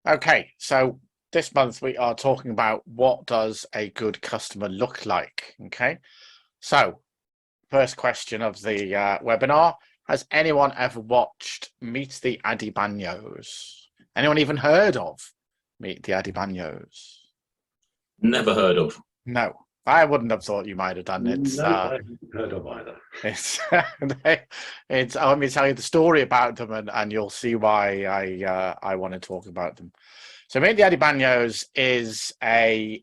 Okay, so this month we are talking about what does a good customer look like. Okay, so first question of the webinar: has anyone ever watched Meet the Adibanos? Anyone even heard of Meet the Adibanos? Never heard of. No, I wouldn't have thought you might have done it. No, I haven't heard of either. It's, it's. Let me tell you the story about them, and you'll see why I want to talk about them. So, Meet the Adibanos is a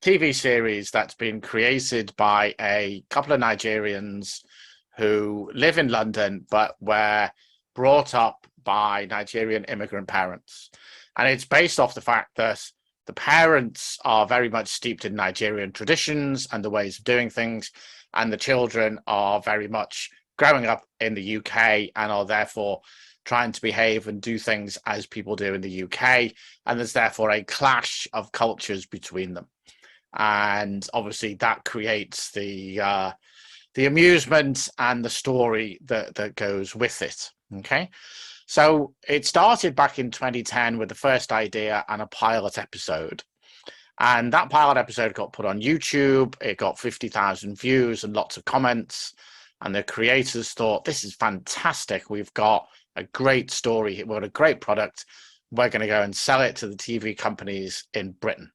TV series that's been created by a couple of Nigerians who live in London, but were brought up by Nigerian immigrant parents, and it's based off the fact that the parents are very much steeped in Nigerian traditions and the ways of doing things, and the children are very much growing up in the UK and are therefore trying to behave and do things as people do in the UK. And there's therefore a clash of cultures between them. And obviously that creates the amusement and the story that goes with it. Okay. So it started back in 2010 with the first idea and a pilot episode. And that pilot episode got put on YouTube. It got 50,000 views and lots of comments. And the creators thought, this is fantastic. We've got a great story. We've got a great product. We're going to go and sell it to the TV companies in Britain.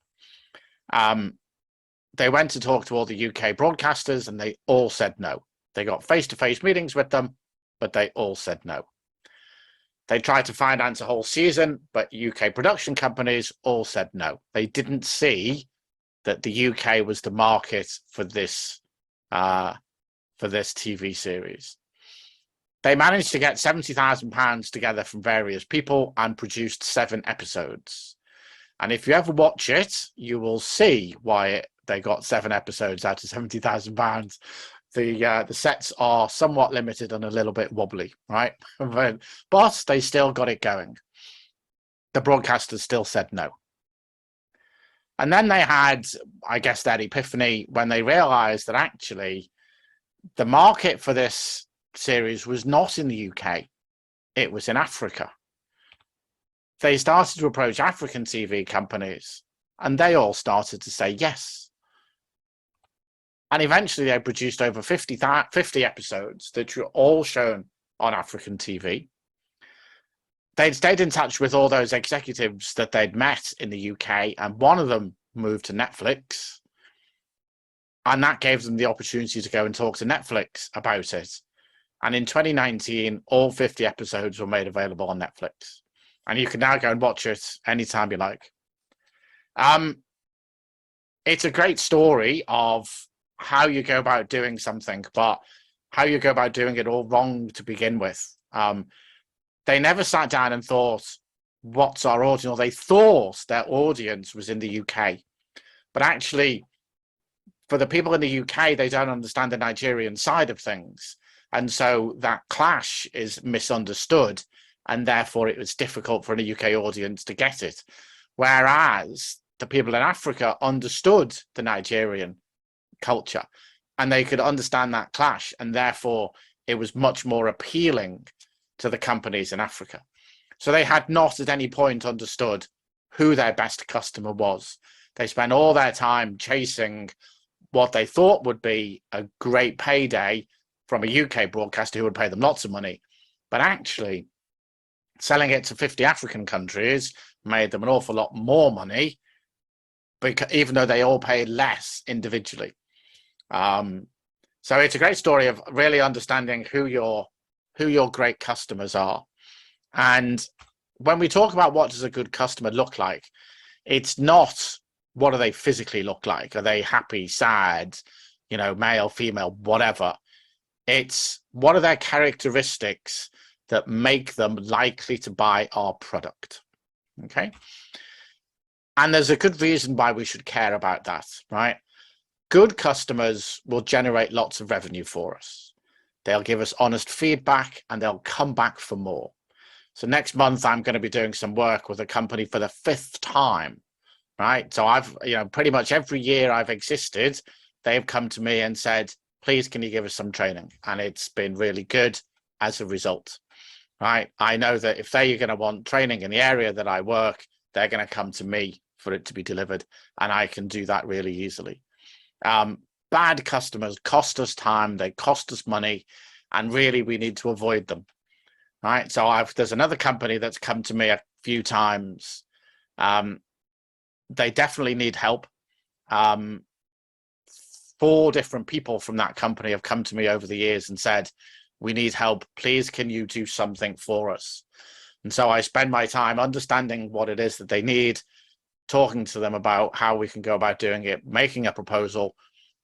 They went to talk to all the UK broadcasters and they all said no. They got face-to-face meetings with them, but they all said no. They tried to finance a whole season, but UK production companies all said no. They didn't see that the UK was the market for this TV series. They managed to get £70,000 together from various people and produced 7 episodes. And if you ever watch it, you will see why they got 7 episodes out of £70,000. The sets are somewhat limited and a little bit wobbly, right? But they still got it going. The broadcasters still said no. And then they had, I guess, that epiphany when they realized that actually the market for this series was not in the UK. It was in Africa. They started to approach African TV companies and they all started to say yes. And eventually they produced over 50 episodes that were all shown on African TV. They'd stayed in touch with all those executives that they'd met in the UK, and one of them moved to Netflix. And that gave them the opportunity to go and talk to Netflix about it. And in 2019, all 50 episodes were made available on Netflix. And you can now go and watch it anytime you like. It's a great story of how you go about doing something, but how you go about doing it all wrong to begin with. They never sat down and thought, what's our audience? They thought their audience was in the UK. But actually, for the people in the UK, they don't understand the Nigerian side of things. And so that clash is misunderstood. And therefore, it was difficult for a UK audience to get it. Whereas the people in Africa understood the Nigerian culture and they could understand that clash, and therefore it was much more appealing to the companies in Africa. So they had not at any point understood who their best customer was. They spent all their time chasing what they thought would be a great payday from a UK broadcaster who would pay them lots of money, but actually selling it to 50 African countries made them an awful lot more money, because even though they all paid less individually. So it's a great story of really understanding who your great customers are. And when we talk about what does a good customer look like, it's not what do they physically look like? Are they happy, sad, male, female, whatever? It's what are their characteristics that make them likely to buy our product. Okay. And there's a good reason why we should care about that, right? Good customers will generate lots of revenue for us. They'll give us honest feedback and they'll come back for more. So next month, I'm going to be doing some work with a company for the 5th time, right? So I've, pretty much every year I've existed, they've come to me and said, please, can you give us some training? And it's been really good as a result. right? I know that if they're going to want training in the area that I work, they're going to come to me for it to be delivered, and I can do that really easily. Bad customers cost us time, they cost us money, and really we need to avoid them, right? So there's another company that's come to me a few times. They definitely need help. 4 different people from that company have come to me over the years and said, we need help, please can you do something for us? And so I spend my time understanding what it is that they need, talking to them about how we can go about doing it, making a proposal.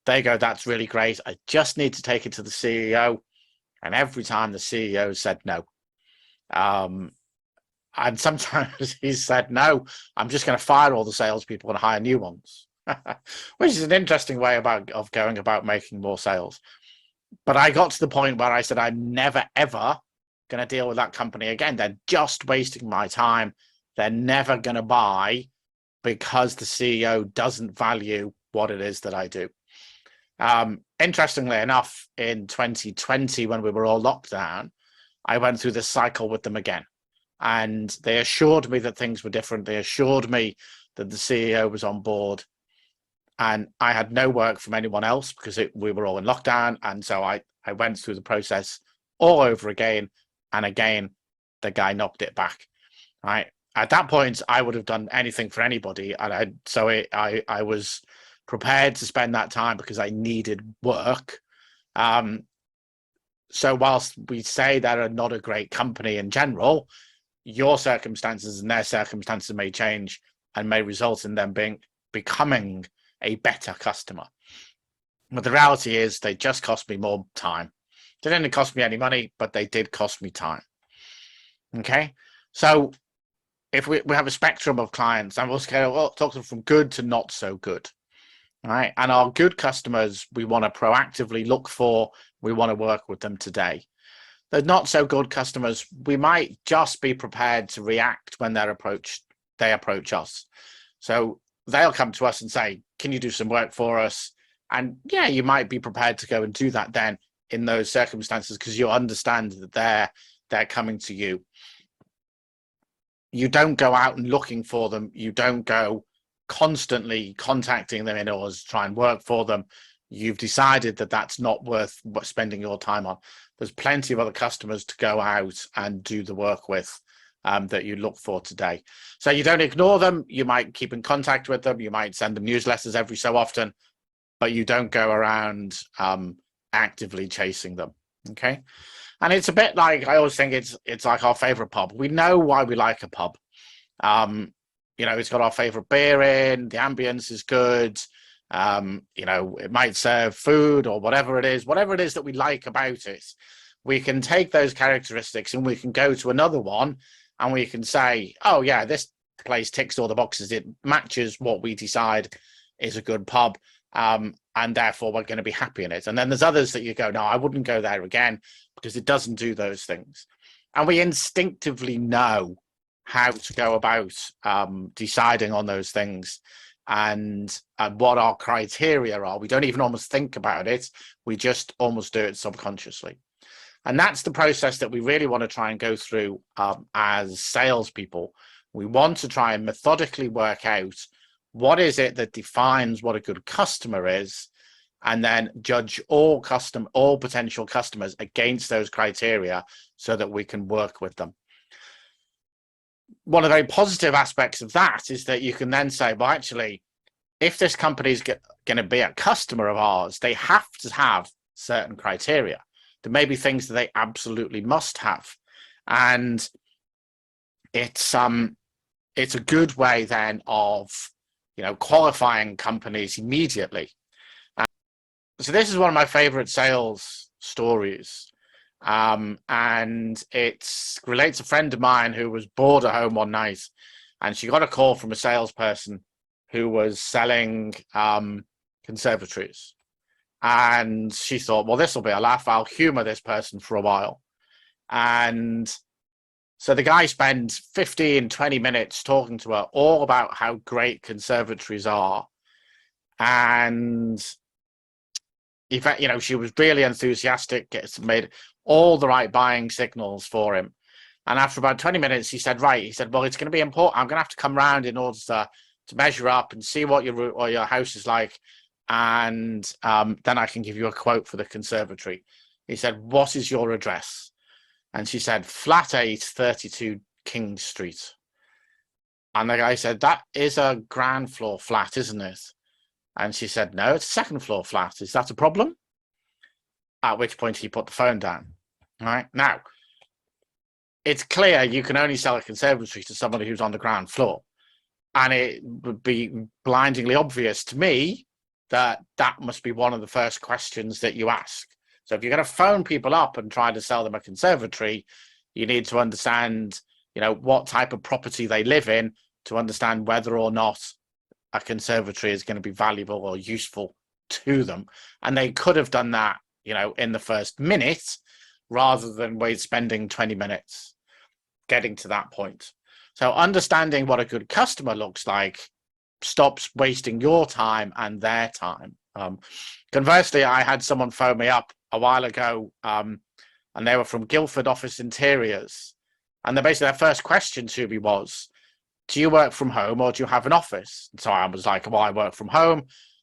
They go, that's really great, I just need to take it to the CEO. And every time the CEO said no. And sometimes he said, no, I'm just going to fire all the salespeople and hire new ones, which is an interesting way of going about making more sales. But I got to the point where I said, I'm never, ever going to deal with that company again. They're just wasting my time. They're never going to buy because the CEO doesn't value what it is that I do. Interestingly enough, in 2020, when we were all locked down, I went through this cycle with them again. And they assured me that things were different. They assured me that the CEO was on board. And I had no work from anyone else because we were all in lockdown. And so I went through the process all over again. And again, the guy knocked it back. Right. At that point, I would have done anything for anybody. And I was prepared to spend that time because I needed work. So whilst we say they're not a great company in general, your circumstances and their circumstances may change and may result in them becoming a better customer. But the reality is they just cost me more time. They didn't cost me any money, but they did cost me time. Okay. So if we have a spectrum of clients, and we'll talk to them from good to not so good. All right. And our good customers, we want to proactively look for, we want to work with them today. The not so good customers, we might just be prepared to react when they approach us. So they'll come to us and say, can you do some work for us? And yeah, you might be prepared to go and do that then in those circumstances because you understand that they're coming to you. You don't go out and looking for them. You don't go constantly contacting them in order to try and work for them. You've decided that that's not worth spending your time on. There's plenty of other customers to go out and do the work with that you look for today. So you don't ignore them. You might keep in contact with them. You might send them newsletters every so often, but you don't go around actively chasing them. Okay. And it's a bit like, I always think it's like our favorite pub. We know why we like a pub. It's got our favorite beer in, the ambience is good. It might serve food or whatever it is that we like about it. We can take those characteristics and we can go to another one and we can say, oh yeah, this place ticks all the boxes. It matches what we decide is a good pub. And therefore we're going to be happy in it. And then there's others that you go, no, I wouldn't go there again because it doesn't do those things. And we instinctively know how to go about deciding on those things and what our criteria are. We don't even almost think about it. We just almost do it subconsciously. And that's the process that we really want to try and go through as salespeople. We want to try and methodically work out what is it that defines what a good customer is, and then judge all potential customers against those criteria so that we can work with them. One of the very positive aspects of that is that you can then say, well, actually, if this company is going to be a customer of ours, they have to have certain criteria. There may be things that they absolutely must have. And it's a good way then of, qualifying companies immediately. So this is one of my favorite sales stories. And it relates a friend of mine who was bored at home one night and she got a call from a salesperson who was selling conservatories. And she thought, well, this will be a laugh. I'll humor this person for a while. And so the guy spent 15, 20 minutes talking to her all about how great conservatories are. And she was really enthusiastic, made all the right buying signals for him. And after about 20 minutes, he said, right, he said, well, it's going to be important. I'm going to have to come round in order to measure up and see what your house is like. And then I can give you a quote for the conservatory. He said, what is your address? And she said, flat 8, 32 King Street. And the guy said, that is a ground floor flat, isn't it? And she said, no, it's a second floor flat. Is that a problem? At which point he put the phone down. All right. Now, it's clear you can only sell a conservatory to somebody who's on the ground floor. And it would be blindingly obvious to me that that must be one of the first questions that you ask. So if you're going to phone people up and try to sell them a conservatory, you need to understand, what type of property they live in to understand whether or not a conservatory is going to be valuable or useful to them. And they could have done that, in the first minute rather than spending 20 minutes getting to that point. So understanding what a good customer looks like stops wasting your time and their time. Conversely, I had someone phone me up a while ago, and they were from Guildford Office Interiors. And their first question to me was, do you work from home or do you have an office? And so I was like, well, I work from home.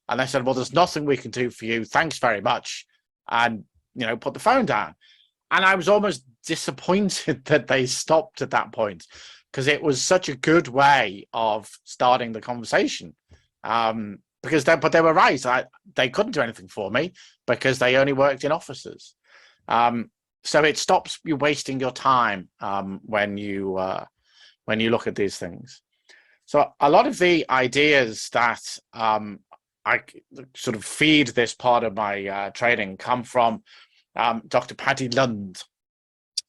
And they said, well, there's nothing we can do for you. Thanks very much. And, put the phone down. And I was almost disappointed that they stopped at that point, because it was such a good way of starting the conversation. But they were right. They couldn't do anything for me because they only worked in offices. So it stops you wasting your time when you look at these things. So a lot of the ideas that I sort of feed this part of my training come from Dr. Paddy Lund.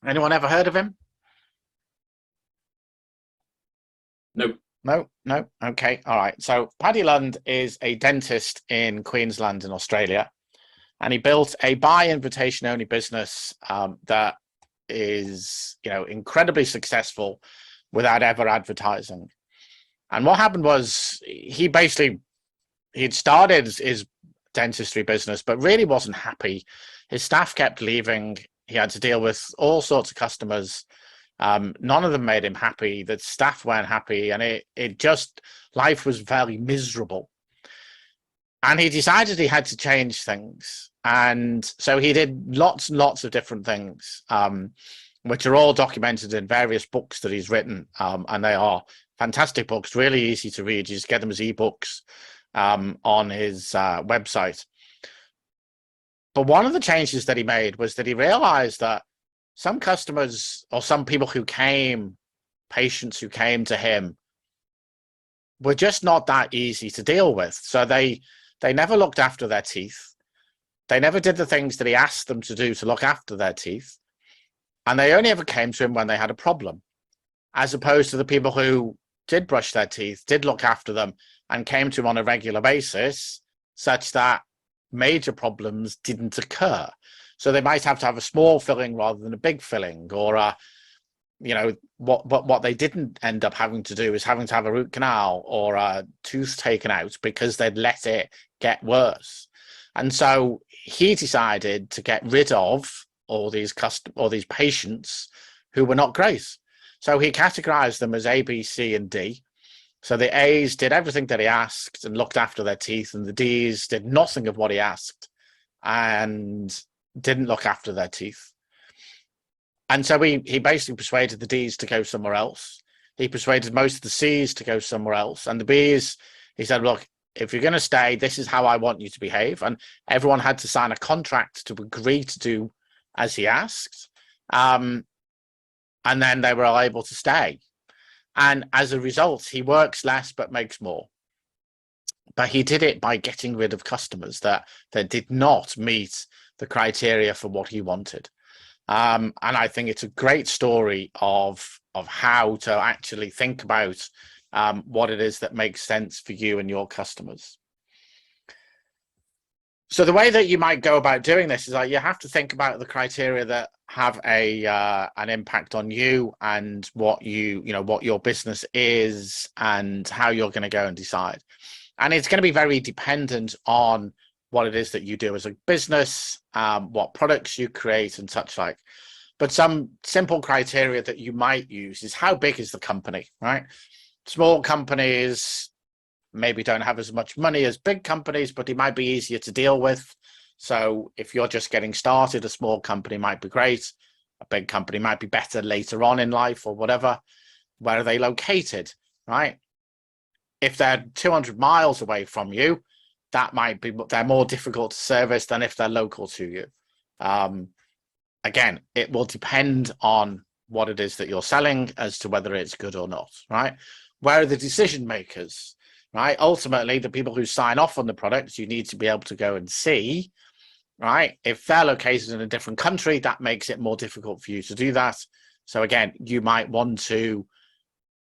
Anyone ever heard of him? Nope. No. Okay. All right. So Paddy Lund is a dentist in Queensland in Australia, and he built a by invitation only business that is, incredibly successful without ever advertising. And what happened was he'd started his dentistry business, but really wasn't happy. His staff kept leaving. He had to deal with all sorts of customers. None of them made him happy. The staff weren't happy, and life was very miserable. And he decided he had to change things. And so he did lots and lots of different things, which are all documented in various books that he's written. And they are fantastic books, really easy to read. You just get them as ebooks on his website. But one of the changes that he made was that he realized that some customers or some people patients who came to him were just not that easy to deal with. So they never looked after their teeth. They never did the things that he asked them to do to look after their teeth. And they only ever came to him when they had a problem, as opposed to the people who did brush their teeth, did look after them, and came to him on a regular basis, such that major problems didn't occur. So they might have to have a small filling rather than a big filling, or what they didn't end up having to do is having to have a root canal or a tooth taken out because they'd let it get worse. And so he decided to get rid of all these patients who were not great. So he categorized them as A, B, C, and D. So the A's did everything that he asked and looked after their teeth, and the D's did nothing of what he asked and didn't look after their teeth. And so he basically persuaded the D's to go somewhere else. He persuaded most of the C's to go somewhere else. And the B's, he said, look, if you're going to stay, this is how I want you to behave. And everyone had to sign a contract to agree to do as he asked. And then they were all able to stay. And as a result, he works less but makes more. But he did it by getting rid of customers that did not meet the criteria for what he wanted. And I think it's a great story of how to actually think about what it is that makes sense for you and your customers. So the way that you might go about doing this is that you have to think about the criteria that have an impact on you and what your business is and how you're going to go and decide. And it's going to be very dependent on what it is that you do as a business, what products you create and such like. But some simple criteria that you might use is how big is the company, right? Small companies maybe don't have as much money as big companies, but it might be easier to deal with. So if you're just getting started, a small company might be great. A big company might be better later on in life or whatever. Where are they located, right? If they're 200 miles away from you, that might be, they're more difficult to service than if they're local to you. Again, it will depend on what it is that you're selling as to whether it's good or not, right? Where are the decision makers, right? Ultimately, the people who sign off on the products, you need to be able to go and see, right? If they're located in a different country, that makes it more difficult for you to do that. So again, you might want to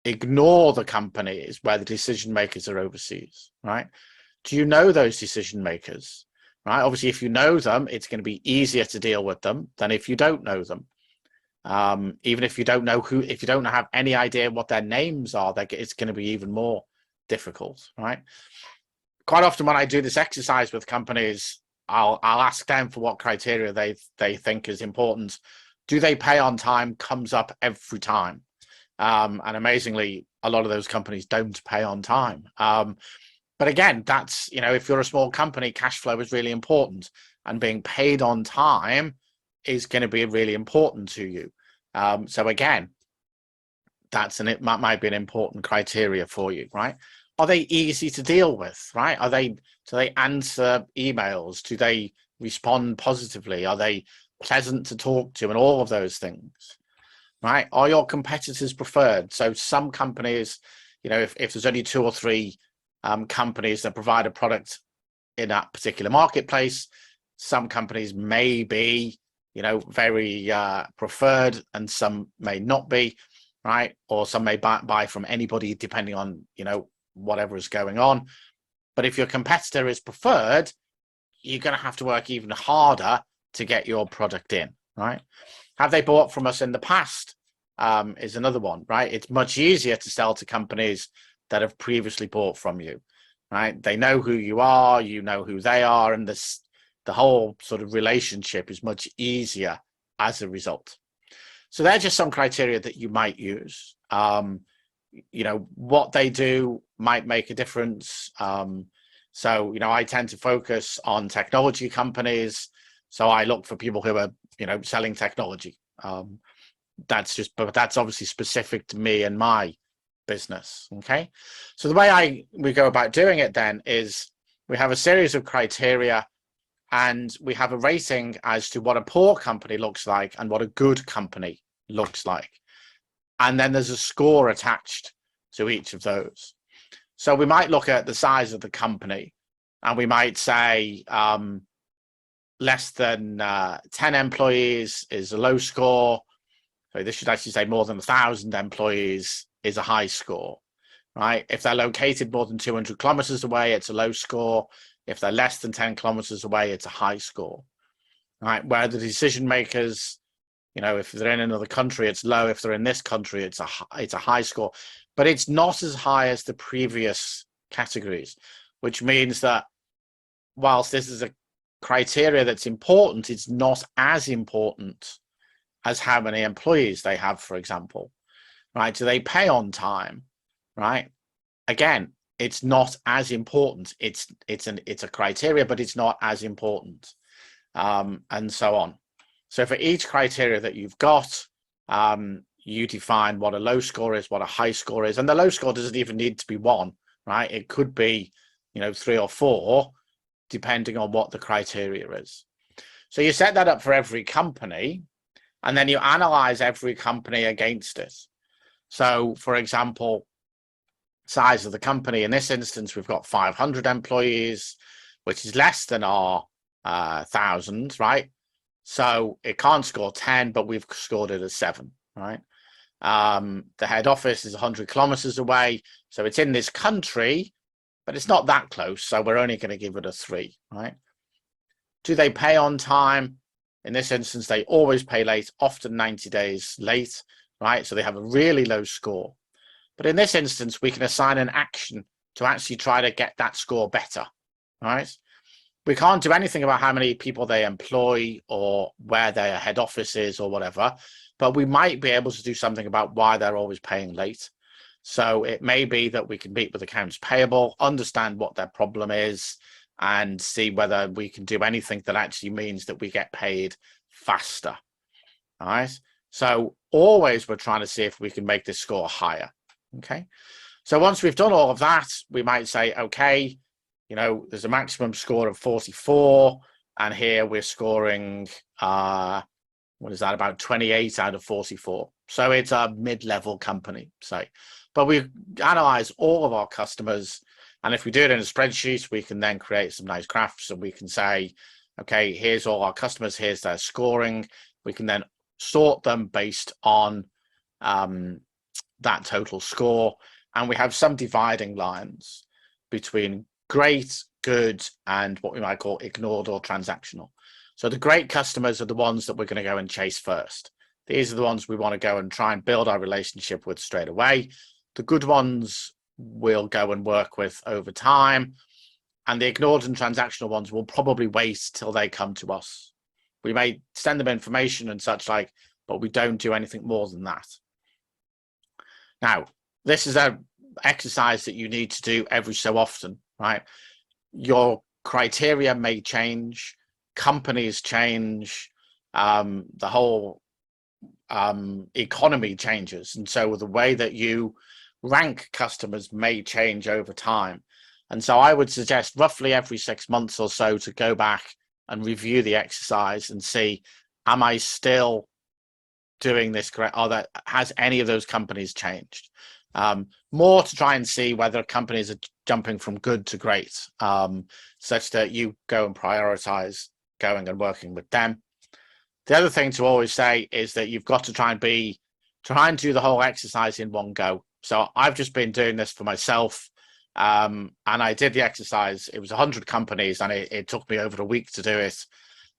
ignore the companies where the decision makers are overseas, right? Do you know those decision makers, right? Obviously, if you know them, it's going to be easier to deal with them than if you don't know them. Even if you don't know who, if you don't have any idea what their names are, it's going to be even more difficult, right? Quite often when I do this exercise with companies, I'll ask them for what criteria they think is important. Do they pay on time? Comes up every time. And amazingly, a lot of those companies don't pay on time. But again, that's, you know, if you're a small company, cash flow is really important, and being paid on time is going to be really important to you. So again, it might be an important criteria for you, right? Are they easy to deal with, right? Do they answer emails? Do they respond positively? Are they pleasant to talk to, and all of those things, right? Are your competitors preferred? So some companies, you know, if there's only 2 or 3 companies that provide a product in that particular marketplace, some companies may be, you know, very preferred, and some may not be, right? Or some may buy from anybody depending on, you know, whatever is going on. But if your competitor is preferred, you're going to have to work even harder to get your product in, right? Have they bought from us in the past? Is another one, right? It's much easier to sell to companies that have previously bought from you, right? They know who you are, you know who they are, and the whole sort of relationship is much easier as a result. So they're just some criteria that you might use. You know, what they do might make a difference. So, you know, I tend to focus on technology companies. So I look for people who are, you know, selling technology. But that's obviously specific to me and my business. Okay. So the way we go about doing it then is we have a series of criteria, and we have a rating as to what a poor company looks like and what a good company looks like. And then there's a score attached to each of those. So we might look at the size of the company, and we might say less than 10 employees is a low score. So this should actually say more than 1,000 employees is a high score, right? If they're located more than 200 kilometers away, it's a low score. If they're less than 10 kilometers away, it's a high score, right? Where the decision makers, you know, if they're in another country, it's low. If they're in this country, it's a high score, but it's not as high as the previous categories, which means that whilst this is a criteria that's important, it's not as important as how many employees they have, for example, right? Do they pay on time, right? Again, it's not as important. It's a criteria, but it's not as important, and so on. So for each criteria that you've got, you define what a low score is, what a high score is, and the low score doesn't even need to be 1, right? It could be, you know, 3 or 4, depending on what the criteria is. So you set that up for every company, and then you analyze every company against it. So, for example, size of the company. In this instance, we've got 500 employees, which is less than our 1,000, right? So it can't score 10, but we've scored it as 7, right? The head office is 100 kilometers away, so it's in this country, but it's not that close, so we're only going to give it a 3, right? Do they pay on time? In this instance, they always pay late, often 90 days late, right? So they have a really low score. But in this instance, we can assign an action to actually try to get that score better, right? we can't do anything about how many people they employ or where their head office is or whatever, but we might be able to do something about why they're always paying late. So it may be that we can meet with accounts payable, understand what their problem is, and see whether we can do anything that actually means that we get paid faster. All right. So always we're trying to see if we can make this score higher. Okay. So once we've done all of that, we might say, okay, you know, there's a maximum score of 44, and here we're scoring, what is that, about 28 out of 44. So it's a mid-level company, say. But we analyze all of our customers, and if we do it in a spreadsheet, we can then create some nice graphs, and we can say, okay, here's all our customers, here's their scoring. We can then sort them based on that total score, and we have some dividing lines between great, good, and what we might call ignored or transactional. So the great customers are the ones that we're going to go and chase first. These are the ones we want to go and try and build our relationship with straight away. The good ones we'll go and work with over time, and the ignored and transactional ones will probably wait till they come to us. We may send them information and such like, but we don't do anything more than that. Now, this is an exercise that you need to do every so often, right? Your criteria may change, companies change, the whole economy changes. And so the way that you rank customers may change over time. And so I would suggest roughly every 6 months or so to go back and review the exercise and see, am I still doing this correct? Or that has any of those companies changed? More to try and see whether companies are jumping from good to great, such that you go and prioritize going and working with them. The other thing to always say is that you've got to try and do the whole exercise in one go. So I've just been doing this for myself, and I did the exercise. It was 100 companies, and it took me over a week to do it.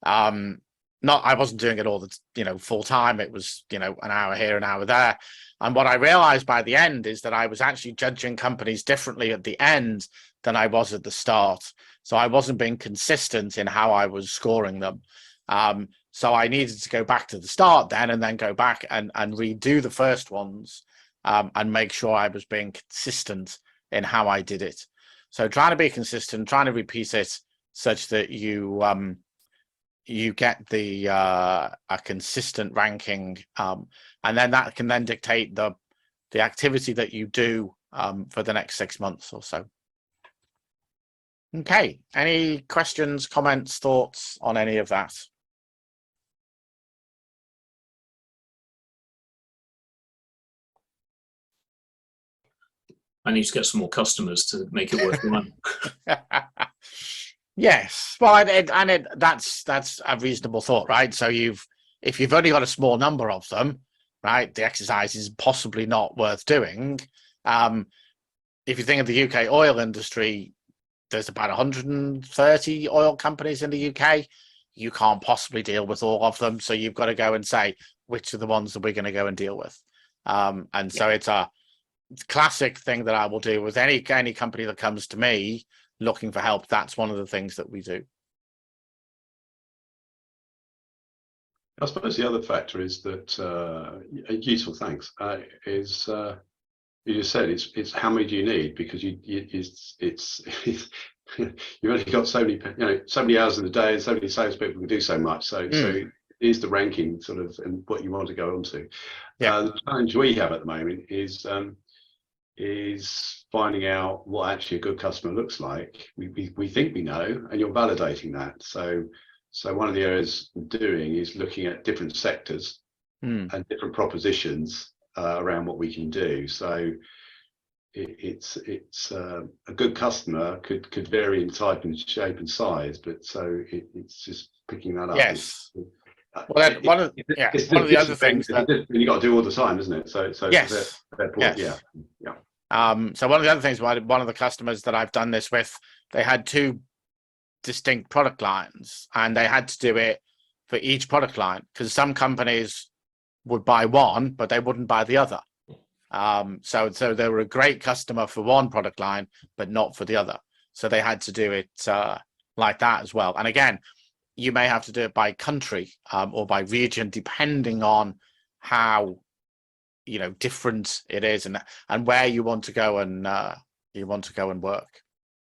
I wasn't doing it all the full time. It was an hour here, an hour there. And what I realized by the end is that I was actually judging companies differently at the end than I was at the start. So I wasn't being consistent in how I was scoring them. So I needed to go back to the start then, and then go back and redo the first ones, and make sure I was being consistent in how I did it. So trying to be consistent, trying to repeat it such that you get a consistent ranking, and then that can then dictate the activity that you do for the next 6 months or so. Okay, any questions, comments, thoughts on any of that? I need to get some more customers to make it worthwhile. Yes, well, that's a reasonable thought, right? So if you've only got a small number of them, right, the exercise is possibly not worth doing. If you think of the UK oil industry, there's about 130 oil companies in the UK. You can't possibly deal with all of them, so you've got to go and say which are the ones that we're going to go and deal with. And so it's a classic thing that I will do with any company that comes to me looking for help. That's one of the things that we do. I suppose the other factor is that useful thanks is you just said it's how many do you need, because it's you've only got so many hours in the day, and so many salespeople can do so much. So it is the ranking sort of and what you want to go on to. Yeah. The challenge we have at the moment is finding out what actually a good customer looks like. We think we know, and you're validating that. So one of the areas we're doing is looking at different sectors and different propositions around what we can do. So it's a good customer could vary in type and shape and size, but so it's just picking that up. Yes. Well, one of the other things that you got to do all the time, isn't it? So yes, yes. Yeah. So one of the other things, one of the customers that I've done this with, they had 2 distinct product lines, and they had to do it for each product line, because some companies would buy one, but they wouldn't buy the other. So they were a great customer for one product line, but not for the other. So they had to do it like that as well. And again, you may have to do it by country or by region, depending on how different it is and where you want to go and work.